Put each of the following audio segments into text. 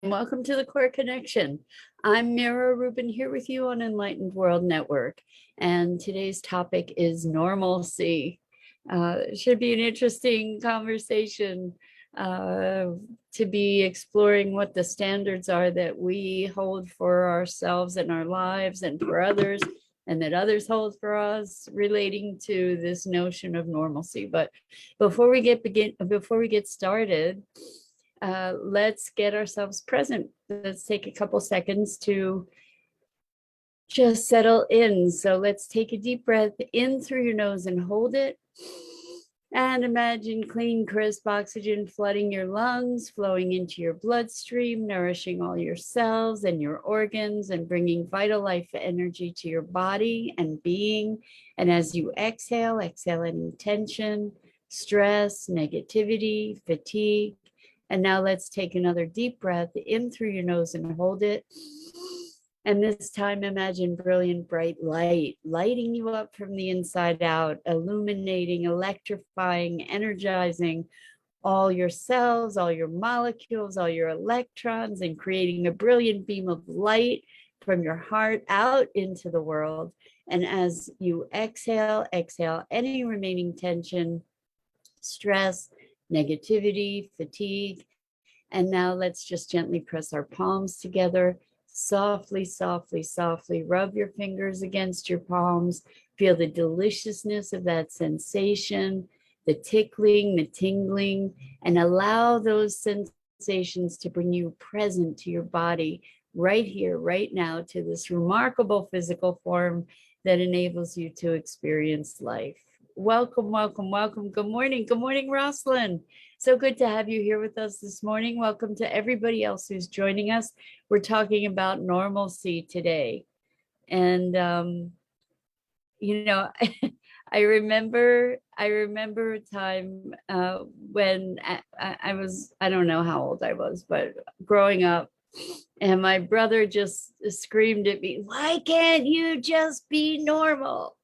Welcome to the Core Connection. I'm Mira Rubin here with you on Enlightened World Network, and today's topic is normalcy. It should be an interesting conversation to be exploring what the standards are that we hold for ourselves and our lives and for others, and that others hold for us relating to this notion of normalcy. But before we get started, let's get ourselves present. Let's take a couple seconds to just settle in. So let's take a deep breath in through your nose and hold it. And imagine clean, crisp oxygen flooding your lungs, flowing into your bloodstream, nourishing all your cells and your organs, and bringing vital life energy to your body and being. And as you exhale any tension, stress, negativity, fatigue. And now let's take another deep breath in through your nose and hold it. And this time, imagine brilliant, bright light, lighting you up from the inside out, illuminating, electrifying, energizing all your cells, all your molecules, all your electrons, and creating a brilliant beam of light from your heart out into the world. And as you exhale any remaining tension, stress, negativity, fatigue. And now let's just gently press our palms together. Softly, softly, softly rub your fingers against your palms. Feel the deliciousness of that sensation, the tickling, the tingling, and allow those sensations to bring you present to your body right here, right now, to this remarkable physical form that enables you to experience life. Welcome, welcome, welcome. Good morning. Good morning, Rosalind. So good to have you here with us this morning. Welcome to everybody else who's joining us. We're talking about normalcy today. And, I remember a time when I don't know how old I was, but growing up, and my brother just screamed at me, "Why can't you just be normal?"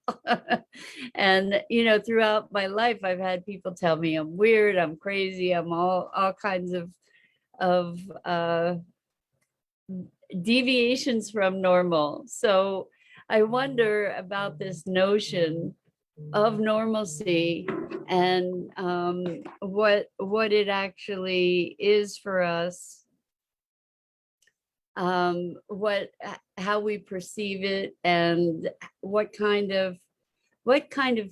And throughout my life, I've had people tell me I'm weird, I'm crazy, I'm all kinds of deviations from normal. So I wonder about this notion of normalcy and what it actually is for us, how we perceive it, and what kind of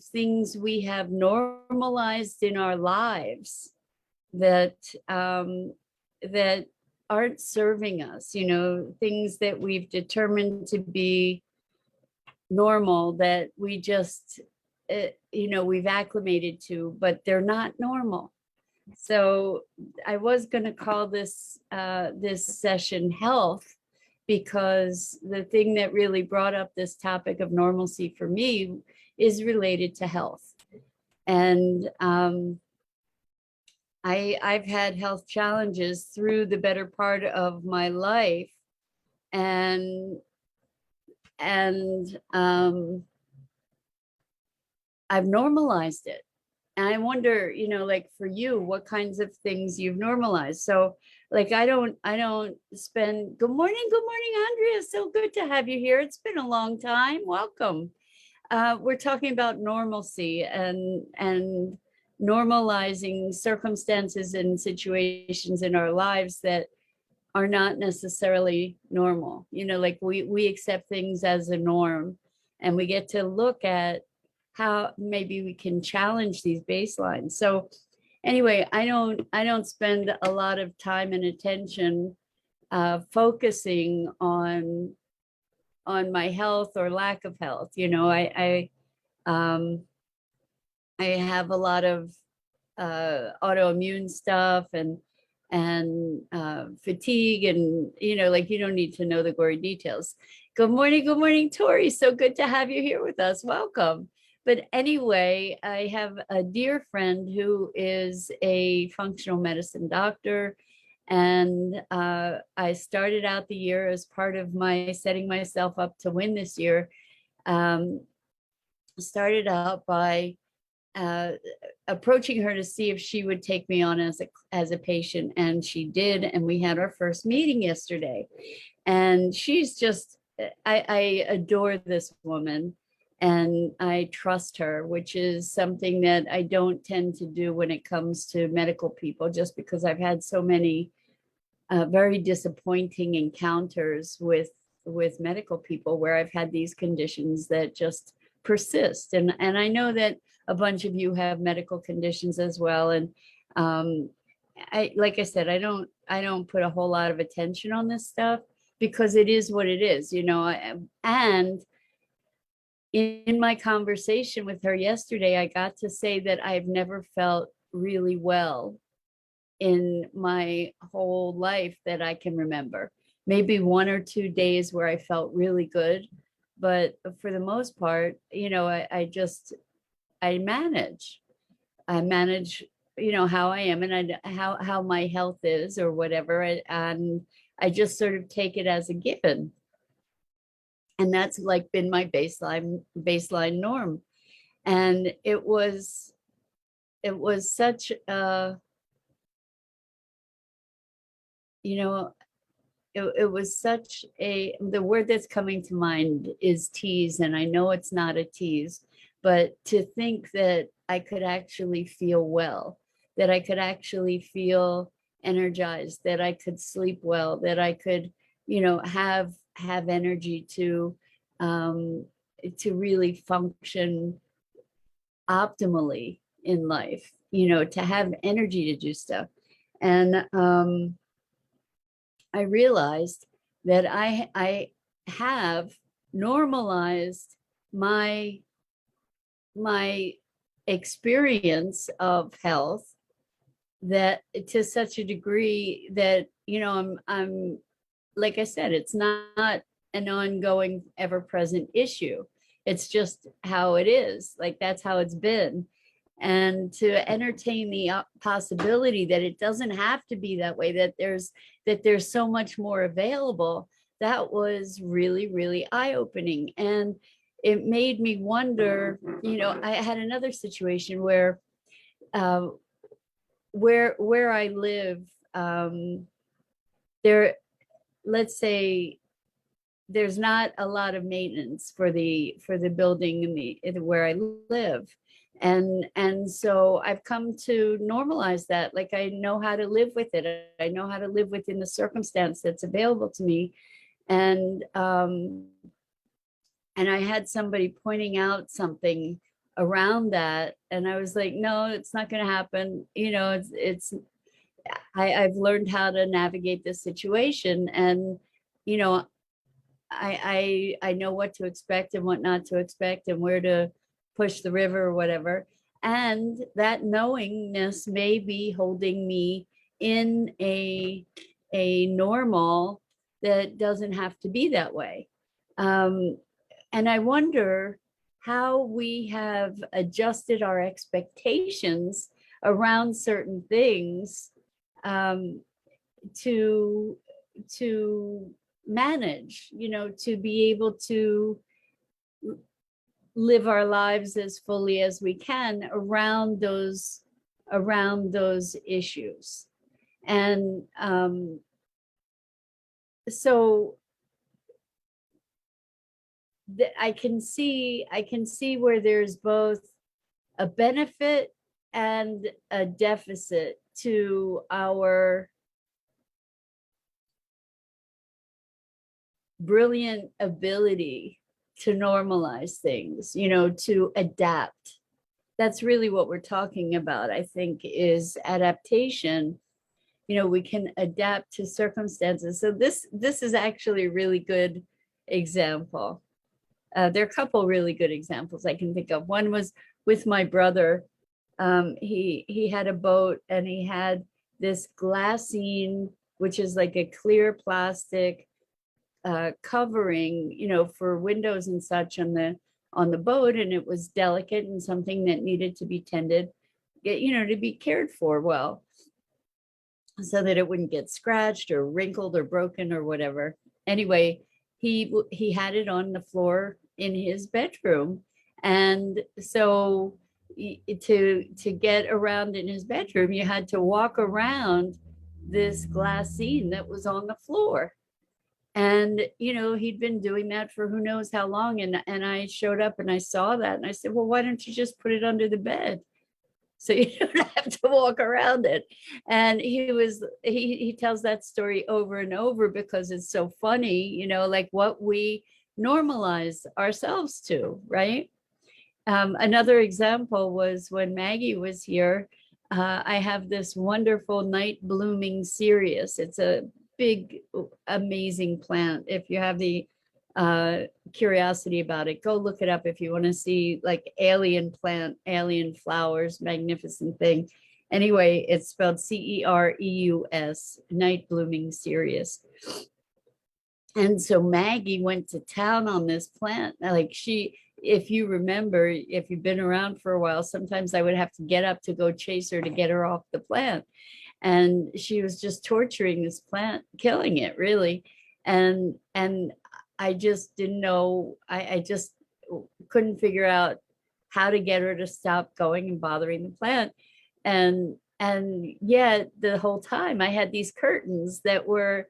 things we have normalized in our lives that that aren't serving us, things that we've determined to be normal that we just we've acclimated to, but they're not normal. So I was going to call this session health, because the thing that really brought up this topic of normalcy for me is related to health. And I've had health challenges through the better part of my life, and I've normalized it. And I wonder, like for you, what kinds of things you've normalized. So like, I don't spend, good morning, Andrea. So good to have you here. It's been a long time. Welcome. We're talking about normalcy and normalizing circumstances and situations in our lives that are not necessarily normal. Like we accept things as a norm, and we get to look at how maybe we can challenge these baselines. So anyway, I don't spend a lot of time and attention focusing on my health or lack of health. I have a lot of autoimmune stuff and fatigue, and like, you don't need to know the gory details. Good morning, Tori. So good to have you here with us. Welcome. But anyway, I have a dear friend who is a functional medicine doctor. And I started out the year as part of my setting myself up to win this year. Started out by uh, approaching her to see if she would take me on as a patient, and she did, and we had our first meeting yesterday. And she's just, I adore this woman, and I trust her, which is something that I don't tend to do when it comes to medical people, just because I've had so many very disappointing encounters with medical people where I've had these conditions that just persist. And I know that a bunch of you have medical conditions as well. And I, like I said, I don't put a whole lot of attention on this stuff because it is what it is, you know. And in my conversation with her yesterday, I got to say that I've never felt really well in my whole life that I can remember. Maybe 1 or 2 days where I felt really good, but for the most part, you know, I manage. I manage, you know, how I am, and how my health is or whatever, and I just sort of take it as a given. And that's like been my baseline norm. And it was such a, you know, it was such a, the word that's coming to mind is tease, and I know it's not a tease, but to think that I could actually feel well, that I could actually feel energized, that I could sleep well, that I could, you know, have energy to really function optimally in life, you know, to have energy to do stuff. And I realized that I have normalized my my experience of health, that to such a degree that, you know, I'm like I said, it's not an ongoing, ever present issue. It's just how it is. Like that's how it's been. And to entertain the possibility that it doesn't have to be that way, that there's so much more available, that was really, really eye-opening. And it made me wonder, you know, I had another situation uh, where I live, there, let's say there's not a lot of maintenance for the building in the where I live. And so I've come to normalize that. Like I know how to live with it. I know how to live within the circumstance that's available to me. And and I had somebody pointing out something around that, and I was like, no, it's not going to happen. You know, I've learned how to navigate this situation, and you know, I know what to expect and what not to expect, and where to push the river or whatever. And that knowingness may be holding me in a normal that doesn't have to be that way. Um, and I wonder how we have adjusted our expectations around certain things, um, to to manage, you know, to be able to live our lives as fully as we can around those issues. And so I can see where there's both a benefit and a deficit to our brilliant ability to normalize things, you know, to adapt. That's really what we're talking about, I think, is adaptation. You know, we can adapt to circumstances. So this is actually a really good example. There are a couple really good examples I can think of. One was with my brother. He had a boat, and he had this glassine, which is like a clear plastic covering, you know, for windows and such on the boat, and it was delicate and something that needed to be tended, you know, to be cared for well, so that it wouldn't get scratched or wrinkled or broken or whatever. Anyway, he had it on the floor in his bedroom, and so to get around in his bedroom, you had to walk around this glass scene that was on the floor. And he'd been doing that for who knows how long. And I showed up and I saw that and I said, well, why don't you just put it under the bed so you don't have to walk around it? And he tells that story over and over because it's so funny, like what we normalize ourselves to, right? Another example was when Maggie was here. I have this wonderful night blooming cereus. It's a big, amazing plant. If you have the curiosity about it, go look it up if you want to see like alien plant, alien flowers, magnificent thing. Anyway, it's spelled Cereus, night blooming cereus. And so Maggie went to town on this plant. Like if you remember, if you've been around for a while, sometimes I would have to get up to go chase her to get her off the plant. And she was just torturing this plant, killing it really. And I just didn't know, I just couldn't figure out how to get her to stop going and bothering the plant. And yet the whole time I had these curtains that were,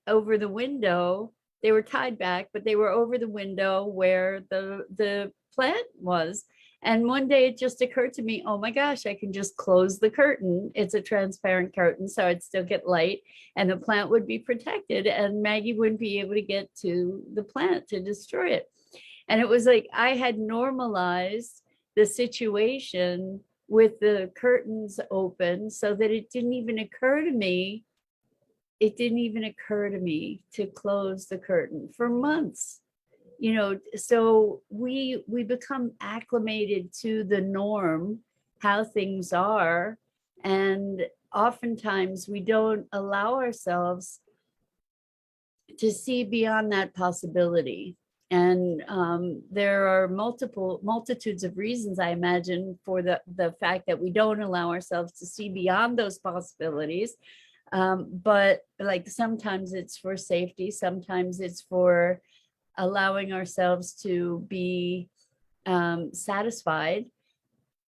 over the window. They were tied back, but they were over the window where the plant was. And one day it just occurred to me, oh my gosh, I can just close the curtain. It's a transparent curtain, so I'd still get light and the plant would be protected and Maggie wouldn't be able to get to the plant to destroy it. And it was like I had normalized the situation with the curtains open so that it didn't even occur to me to close the curtain for months. So we become acclimated to the norm, how things are, and oftentimes we don't allow ourselves to see beyond that possibility. And there are multitudes of reasons, I imagine, for the fact that we don't allow ourselves to see beyond those possibilities. But like sometimes it's for safety, sometimes it's for allowing ourselves to be satisfied.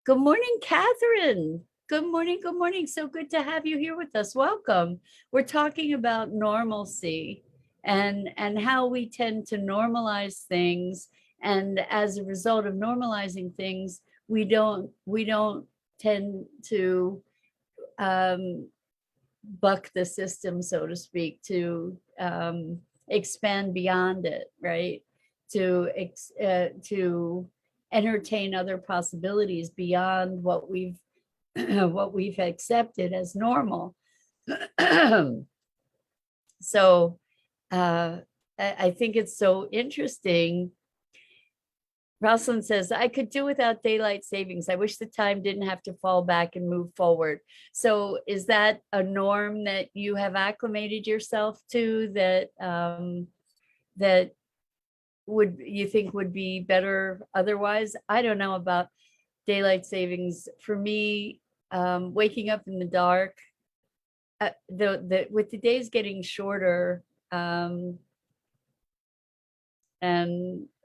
Good morning, Catherine. Good morning. Good morning. So good to have you here with us. Welcome. We're talking about normalcy and how we tend to normalize things. And as a result of normalizing things, we don't tend to buck the system, so to speak, to expand beyond it, right? To entertain other possibilities beyond what we've accepted as normal. So I think it's so interesting. Rosalind says, I could do without daylight savings. I wish the time didn't have to fall back and move forward. So is that a norm that you have acclimated yourself to, that that you think would be better otherwise? I don't know about daylight savings. For me, waking up in the dark, with the days getting shorter,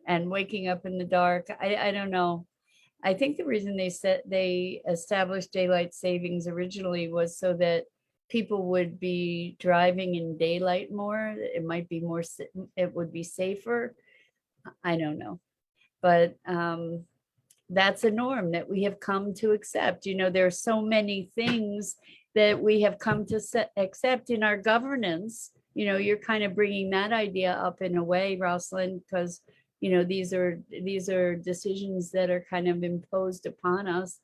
and waking up in the dark, I don't know. I think the reason they established daylight savings originally was so that people would be driving in daylight more. It might be more, it would be safer. I don't know. But that's a norm that we have come to accept. There are so many things that we have come to accept in our governance. You're kind of bringing that idea up in a way, Rosalind, because these are decisions that are kind of imposed upon us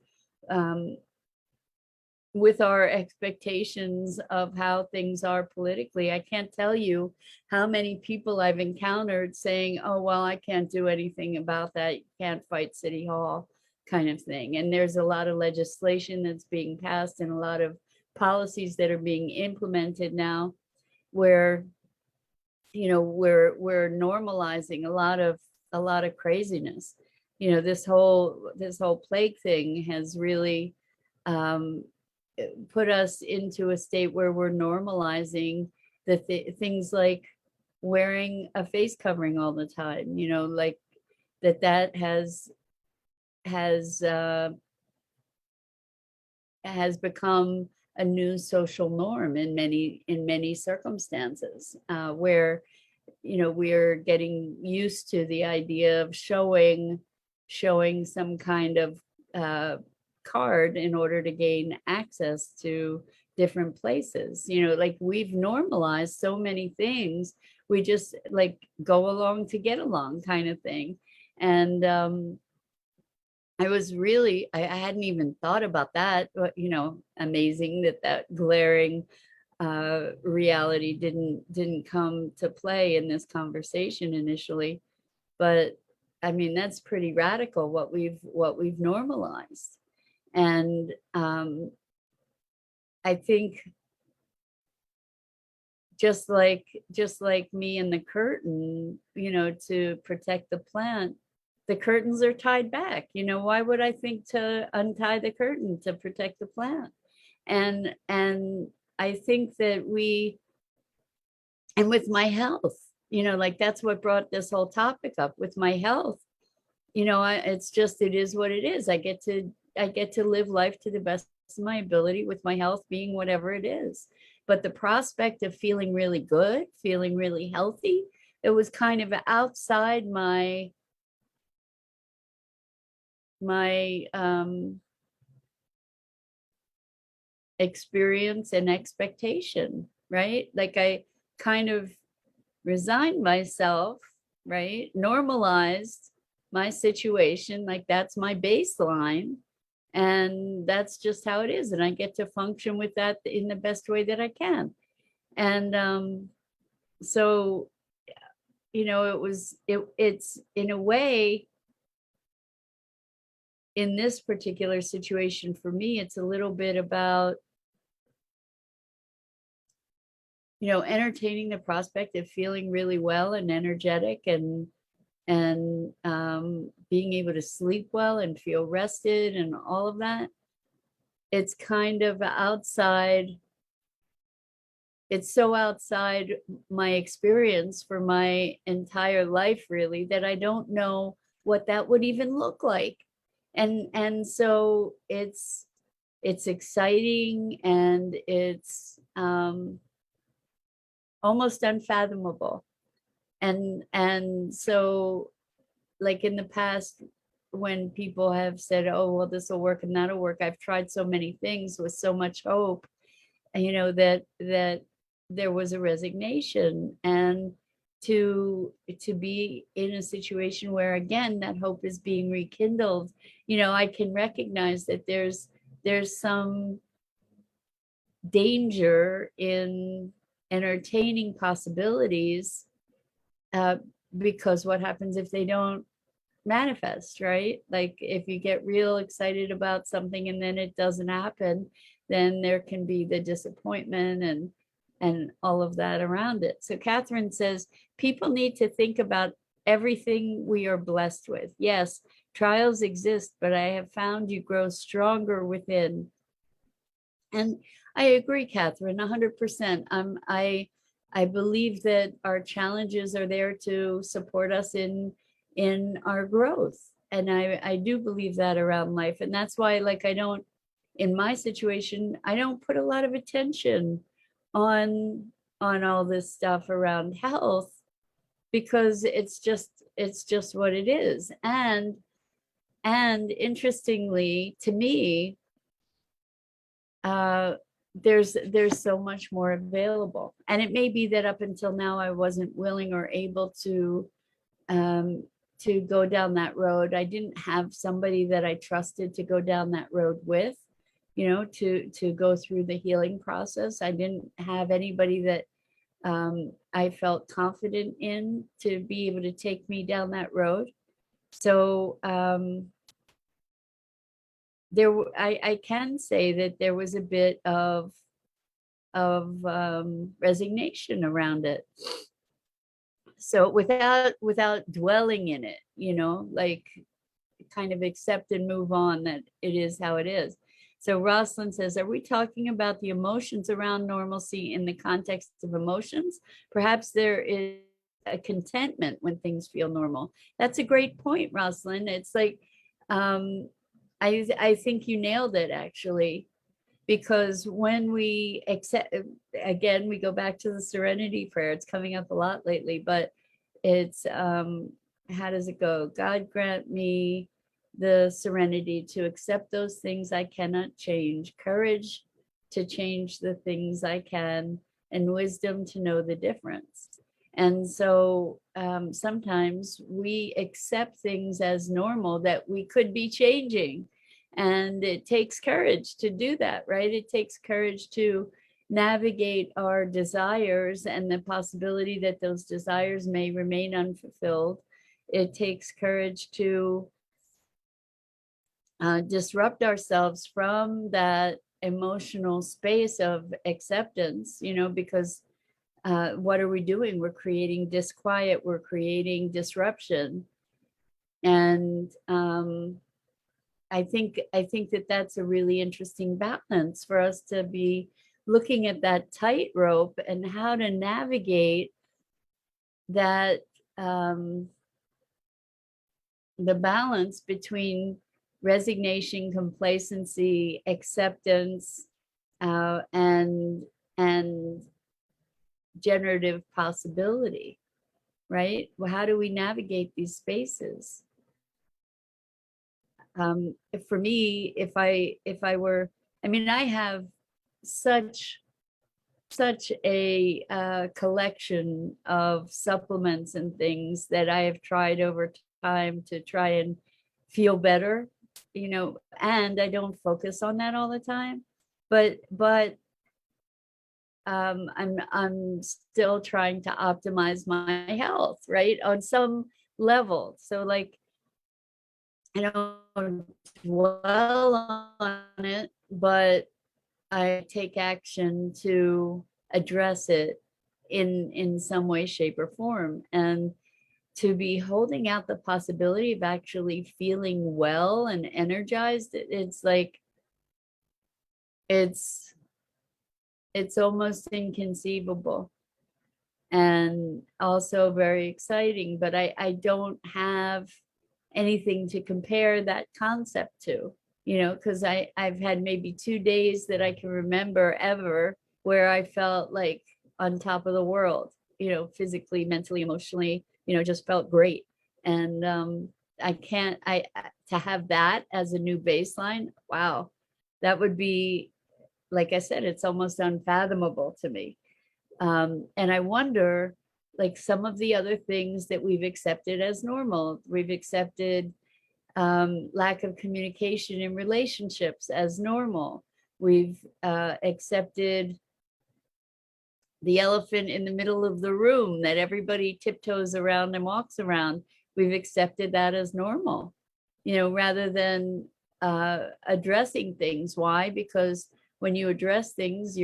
with our expectations of how things are politically. I can't tell you how many people I've encountered saying, oh, well, I can't do anything about that. You can't fight City Hall, kind of thing. And there's a lot of legislation that's being passed and a lot of policies that are being implemented now where we're normalizing a lot of craziness. This whole plague thing has really put us into a state where we're normalizing things like wearing a face covering all the time, like that has has has become a new social norm in many circumstances, where we're getting used to the idea of showing some kind of uh, card in order to gain access to different places. Like, we've normalized so many things. We just like go along to get along, kind of thing. And I hadn't even thought about that, but amazing that glaring reality didn't come to play in this conversation initially. But I mean, that's pretty radical, what we've normalized. And I think, just like me and the curtain, to protect the plant, the curtains are tied back. Why would I think to untie the curtain to protect the plant? And I think that and with my health, like, that's what brought this whole topic up. With my health, it is what it is. I get to live life to the best of my ability, with my health being whatever it is. But the prospect of feeling really good, feeling really healthy, it was kind of outside my experience and expectation, right? Like, I kind of resigned myself, right? Normalized my situation, like that's my baseline. And that's just how it is. And I get to function with that in the best way that I can. And so, it's in a way, in this particular situation for me, it's a little bit about entertaining the prospect of feeling really well and energetic, and being able to sleep well and feel rested and all of that. It's kind of outside. It's so outside my experience for my entire life, really, that I don't know what that would even look like. And so it's exciting, and it's almost unfathomable. And so, like, in the past, when people have said, oh, well, this will work and that'll work, I've tried so many things with so much hope, that there was a resignation. And to be in a situation where, again, that hope is being rekindled, I can recognize that there's some danger in entertaining possibilities, uh, because what happens if they don't manifest, right? Like, if you get real excited about something and then it doesn't happen, then there can be the disappointment and all of that around it. So Catherine says, people need to think about everything we are blessed with. Yes, trials exist, but I have found you grow stronger within. And I agree, Catherine, 100%. I believe that our challenges are there to support us in our growth. And I do believe that around life. And that's why, like, in my situation, I don't put a lot of attention on all this stuff around health, because it's just what it is. And interestingly, to me, there's so much more available. And it may be that up until now I wasn't willing or able um, to go down that road. I didn't have somebody that I trusted to go down that road with, to go through the healing process. I didn't have anybody that I felt confident in to be able to take me down that road. So I can say that there was a bit of resignation around it. So without dwelling in it, like, kind of accept and move on, that it is how it is. So Rosalind says, are we talking about the emotions around normalcy in the context of emotions? Perhaps there is a contentment when things feel normal. That's a great point, Rosalind. It's like, I think you nailed it, actually, because when we accept, again, we go back to the serenity prayer. It's coming up a lot lately, but it's, how does it go? God grant me the serenity to accept those things I cannot change, courage to change the things I can, and wisdom to know the difference. And so sometimes we accept things as normal that we could be changing. And it takes courage to do that, right? It takes courage to navigate our desires and the possibility that those desires may remain unfulfilled. It takes courage to disrupt ourselves from that emotional space of acceptance, because what are we doing? We're creating disquiet, we're creating disruption. And I think that that's a really interesting balance for us to be looking at, that tightrope and how to navigate that, the balance between resignation, complacency, acceptance, and generative possibility, right? Well, how do we navigate these spaces? For me, if I were, I mean, I have such a collection of supplements and things that I have tried over time to try and feel better, and I don't focus on that all the time, but I'm still trying to optimize my health, right, on some level. So, like, I don't dwell on it, but I take action to address it in some way, shape, or form. And to be holding out the possibility of actually feeling well and energized, it's like, it's almost inconceivable, and also very exciting. But I don't have anything to compare that concept to, because I've had maybe 2 days that I can remember ever where I felt like on top of the world, physically, mentally, emotionally, just felt great. And I can't, to have that as a new baseline, wow, that would be, like I said, it's almost unfathomable to me. And I wonder, like, some of the other things that we've accepted as normal, we've accepted lack of communication in relationships as normal. We've accepted the elephant in the middle of the room that everybody tiptoes around and walks around. We've accepted that as normal, rather than addressing things. Why? Because when you address things,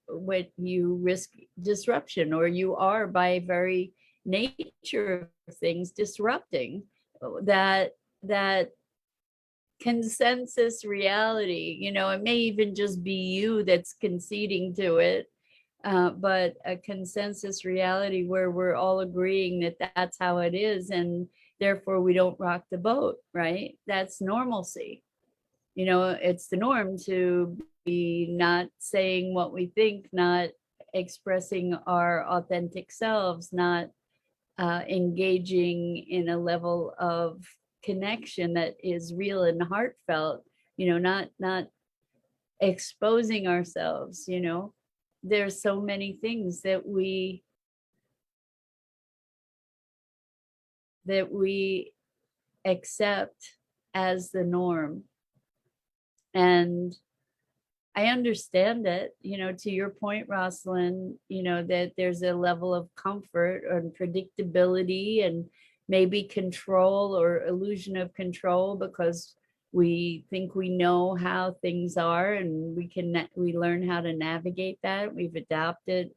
what you risk disruption, or you are, by very nature of things, disrupting that consensus reality. It may even just be you that's conceding to it, but a consensus reality where we're all agreeing that that's how it is, and therefore we don't rock the boat, right? That's normalcy. It's the norm to be not saying what we think, not expressing our authentic selves, not engaging in a level of connection that is real and heartfelt, not exposing ourselves. There's so many things that we accept as the norm. And I understand it, to your point, Rosalind, that there's a level of comfort and predictability and maybe control or illusion of control, because we think we know how things are, and we learn how to navigate that. We've adopted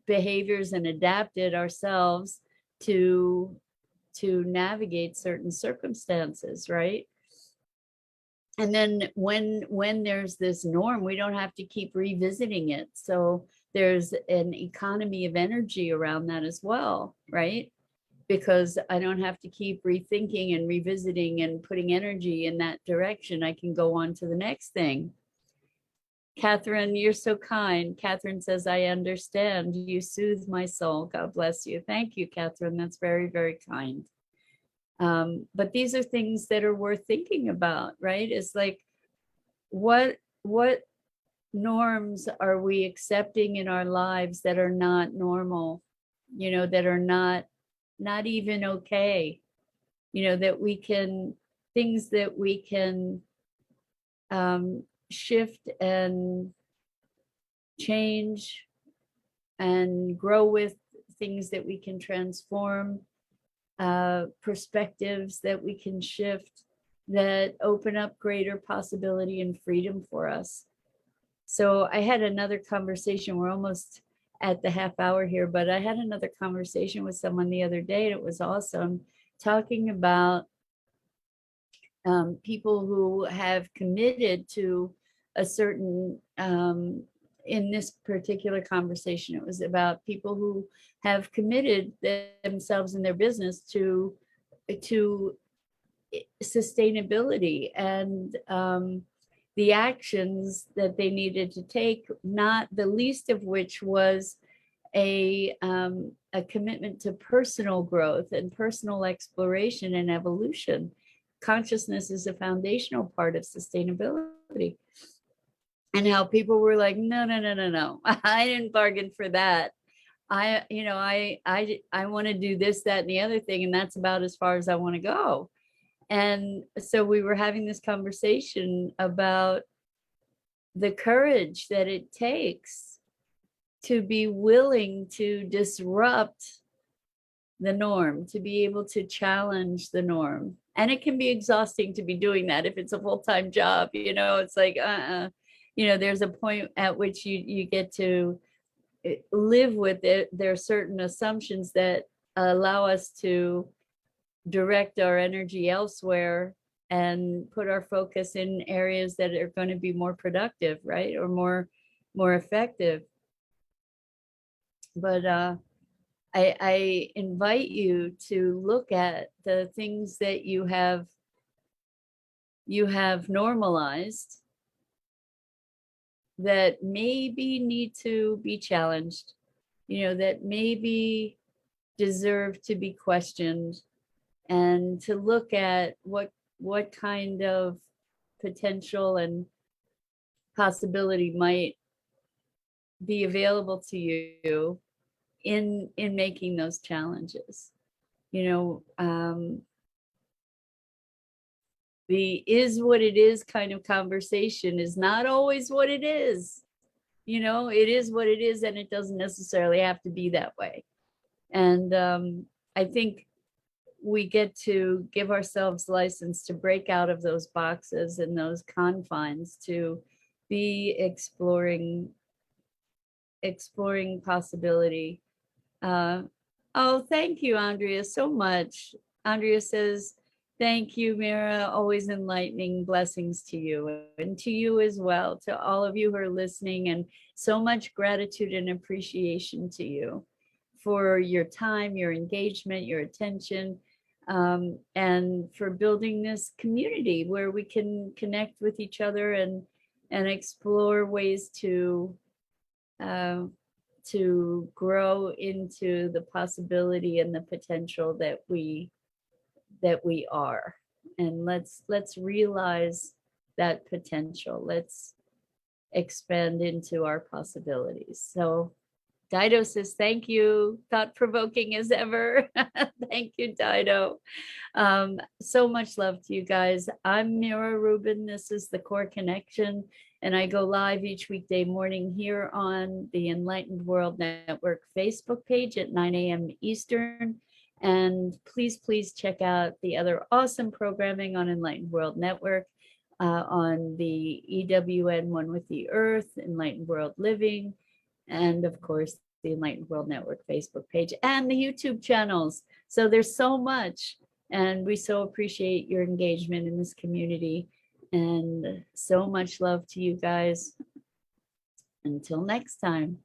behaviors and adapted ourselves to navigate certain circumstances, right? And then when there's this norm, we don't have to keep revisiting it. So there's an economy of energy around that as well, right? because I don't have to keep rethinking and revisiting and putting energy in that direction. I can go on to the next thing. Catherine, you're so kind. Catherine says, I understand. You soothe my soul. God bless you. Thank you, Catherine. That's very, very kind. But these are things that are worth thinking about, right? It's like, what norms are we accepting in our lives that are not normal, that are not even okay, that we can, things that we can shift and change and grow with, things that we can transform, perspectives that we can shift, that open up greater possibility and freedom for us. So I had another conversation. We're almost at the half hour here, but I had another conversation with someone the other day, and it was awesome, talking about people who have committed to a certain, in this particular conversation, it was about people who have committed themselves in their business to sustainability, and the actions that they needed to take, not the least of which was a commitment to personal growth and personal exploration and evolution. Consciousness is a foundational part of sustainability. And how people were like, no, no, no, no, no. I didn't bargain for that. I want to do this, that, and the other thing, and that's about as far as I want to go. And so we were having this conversation about the courage that it takes to be willing to disrupt the norm, to be able to challenge the norm. And it can be exhausting to be doing that if it's a full-time job. It's like, there's a point at which you get to live with it. There are certain assumptions that allow us to direct our energy elsewhere and put our focus in areas that are going to be more productive, right? Or more effective. But I invite you to look at the things that you have normalized that maybe need to be challenged, that maybe deserve to be questioned, and to look at what kind of potential and possibility might be available to you in making those challenges. The is what it is kind of conversation is not always what it is. It is what it is, and it doesn't necessarily have to be that way. And I think we get to give ourselves license to break out of those boxes and those confines, to be exploring possibility. Oh, thank you, Andrea, so much. Andrea says, thank you, Mira, always enlightening. Blessings to you, and to you as well, to all of you who are listening, and so much gratitude and appreciation to you for your time, your engagement, your attention, and for building this community where we can connect with each other and explore ways to grow into the possibility and the potential that we are. And let's realize that potential. Let's expand into our possibilities. So Dido says, thank you. Thought-provoking as ever. Thank you, Dido. So much love to you guys. I'm Mira Rubin. This is The Core Connection, and I go live each weekday morning here on the Enlightened World Network Facebook page at 9 a.m. Eastern. And please check out the other awesome programming on Enlightened World Network, on the EWN One with the Earth, Enlightened World Living, and of course, the Enlightened World Network Facebook page and the YouTube channels. So there's so much, and we so appreciate your engagement in this community, and so much love to you guys. Until next time.